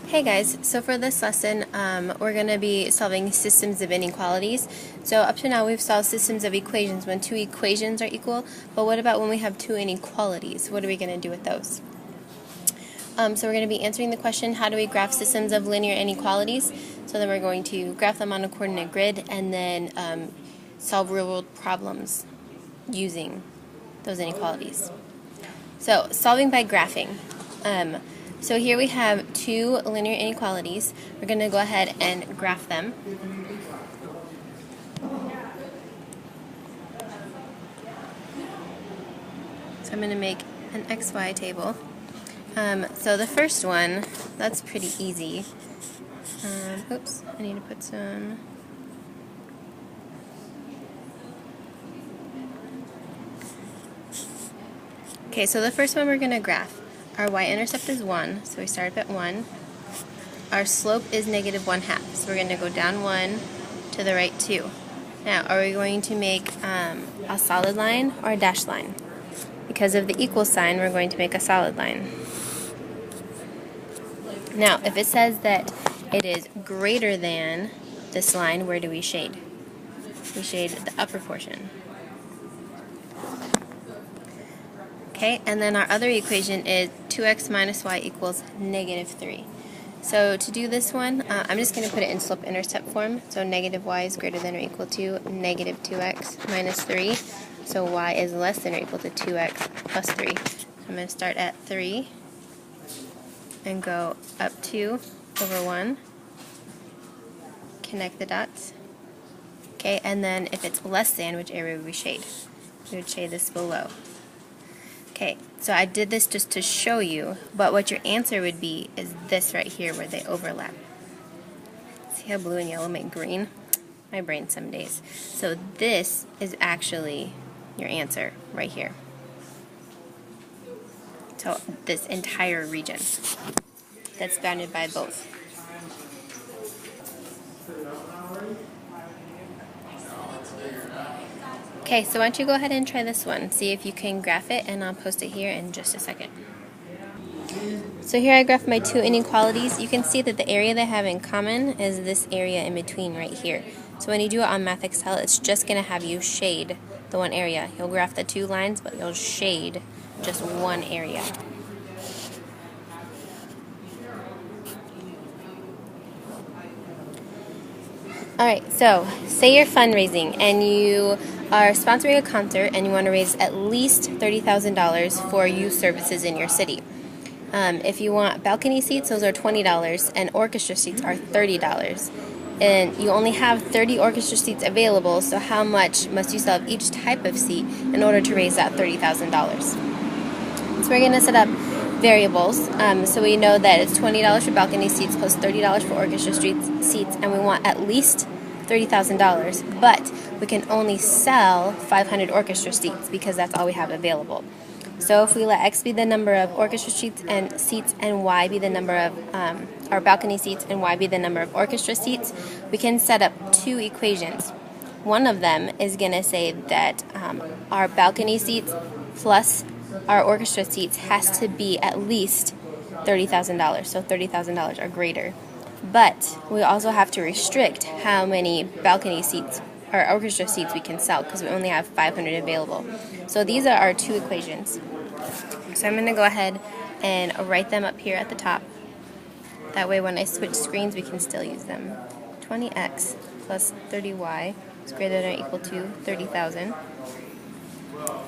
Hey guys, so for this lesson, we're going to be solving systems of inequalities. So up to now we've solved systems of equations when two equations are equal, but what about when we have two inequalities? What are we going to do with those? So we're going to be answering the question, how do we graph systems of linear inequalities? So then we're going to graph them on a coordinate grid and then solve real-world problems using those inequalities. So solving by graphing. So here we have two linear inequalities. We're going to go ahead and graph them. So I'm going to make an XY table. So the first one, that's pretty easy. Oops, I need to put some... Okay, so the first one we're going to graph. Our y-intercept is 1, so we start up at 1. Our slope is -1/2, so we're going to go down 1, to the right 2. Now, are we going to make a solid line or a dashed line? Because of the equal sign, we're going to make a solid line. Now, if it says that it is greater than this line, where do we shade? We shade the upper portion. Okay, and then our other equation is 2x minus y equals -3. So to do this one, I'm just going to put it in slope-intercept form. So -y is greater than or equal to -2x minus 3. So y is less than or equal to 2x plus 3. So I'm going to start at 3 and go up 2 over 1. Connect the dots. Okay, and then if it's less than, which area would we shade? We would shade this below. Okay, so I did this just to show you, but what your answer would be is this right here where they overlap. See how blue and yellow make green? My brain some days. So this is actually your answer right here. So this entire region that's bounded by both. Okay, so why don't you go ahead and try this one. See if you can graph it, and I'll post it here in just a second. So here I graph my two inequalities. You can see that the area they have in common is this area in between right here. So when you do it on Math Excel, it's just going to have you shade the one area. You'll graph the two lines, but you'll shade just one area. Alright, so say you're fundraising and you are sponsoring a concert and you want to raise at least $30,000 for youth services in your city. If you want balcony seats, those are $20, and orchestra seats are $30. And you only have 30 orchestra seats available, so how much must you sell of each type of seat in order to raise that $30,000? So we're going to set up variables. So we know that it's $20 for balcony seats plus $30 for orchestra seats, and we want at least $30,000, but we can only sell 500 orchestra seats because that's all we have available. So if we let X be the number of orchestra seats and Y be the number of our balcony seats and Y be the number of orchestra seats, we can set up two equations. One of them is going to say that our balcony seats plus our orchestra seats has to be at least $30,000, so $30,000 or greater. But we also have to restrict how many balcony seats or orchestra seats we can sell because we only have 500 available. So these are our two equations. So I'm going to go ahead and write them up here at the top. That way when I switch screens we can still use them. 20x plus 30y is greater than or equal to 30,000.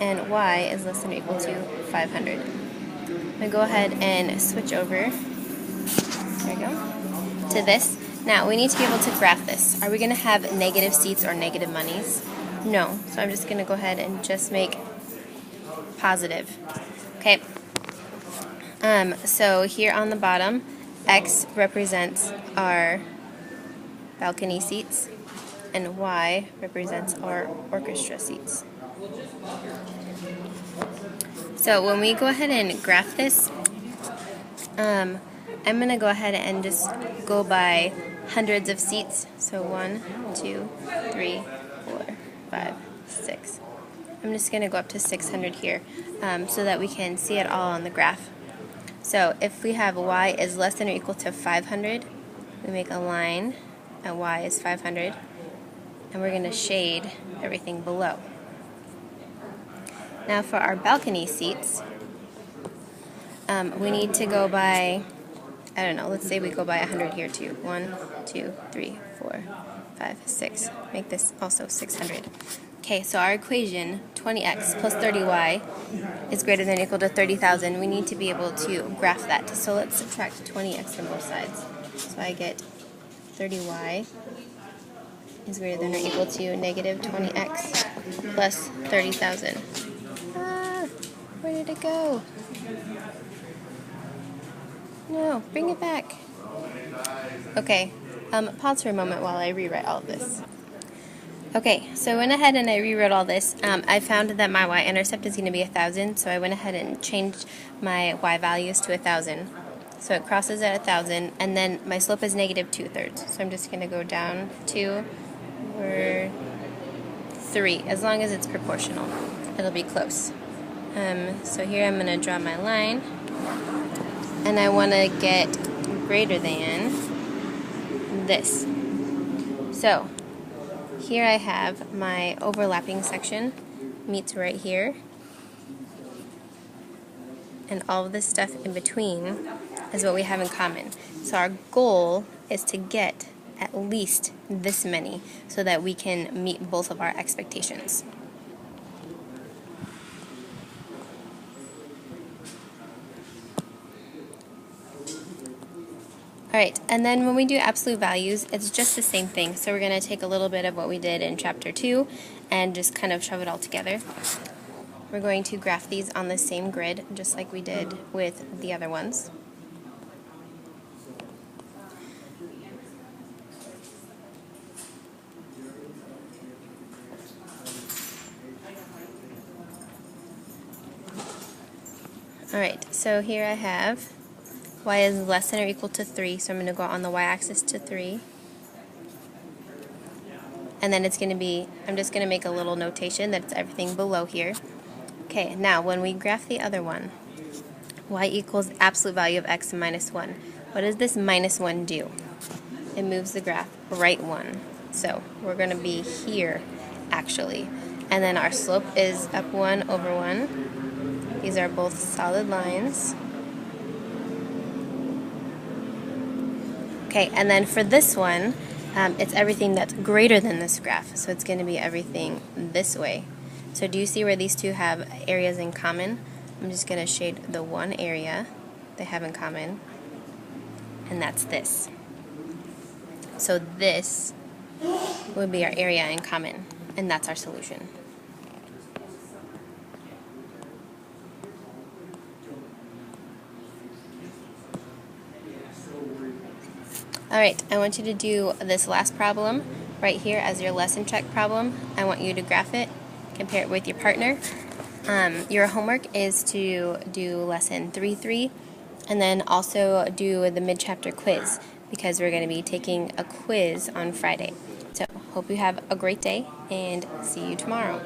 And y is less than or equal to 500. I'm going to go ahead and switch over. There we go. To this. Now, we need to be able to graph this. Are we going to have negative seats or negative monies? No. So I'm just going to go ahead and just make positive. Okay. So here on the bottom, X represents our balcony seats, and Y represents our orchestra seats. So when we go ahead and graph this, I'm going to go ahead and just go by hundreds of seats. So 1, 2, 3, 4, 5, 6. I'm just going to go up to 600 here so that we can see it all on the graph. So if we have y is less than or equal to 500, we make a line at y is 500, and we're going to shade everything below. Now for our balcony seats, we need to go by, I don't know, let's say we go by 100 here too. 1, 2, 3, 4, 5, 6. Make this also 600. Okay, so our equation, 20x plus 30y, is greater than or equal to 30,000. We need to be able to graph that. So let's subtract 20x from both sides. So I get 30y is greater than or equal to negative 20x plus 30,000. Where did it go? No, bring it back. Okay, pause for a moment while I rewrite all of this. Okay, so I went ahead and I rewrote all this. I found that my y-intercept is going to be 1,000, so I went ahead and changed my y values to 1,000. So it crosses at 1,000, and then my slope is negative 2/3. So I'm just going to go down 2 or 3. As long as it's proportional, it'll be close. So here I'm going to draw my line, and I want to get greater than this. So here I have my overlapping section meets right here, and all of this stuff in between is what we have in common. So our goal is to get at least this many so that we can meet both of our expectations. Alright, and then when we do absolute values, it's just the same thing. So we're going to take a little bit of what we did in Chapter 2 and just kind of shove it all together. We're going to graph these on the same grid, just like we did with the other ones. Alright, so here I have y is less than or equal to 3, so I'm going to go on the y-axis to 3. And then it's going to be, I'm just going to make a little notation that it's everything below here. Okay, now when we graph the other one, y equals absolute value of x minus 1. What does this minus 1 do? It moves the graph right 1. So we're going to be here, actually. And then our slope is up 1 over 1. These are both solid lines. Okay, and then for this one, it's everything that's greater than this graph, so it's going to be everything this way. So do you see where these two have areas in common? I'm just going to shade the one area they have in common, and that's this. So this would be our area in common, and that's our solution. Alright, I want you to do this last problem right here as your lesson check problem. I want you to graph it, compare it with your partner. Your homework is to do lesson 3.3 and then also do the mid-chapter quiz because we're going to be taking a quiz on Friday. So, hope you have a great day and see you tomorrow.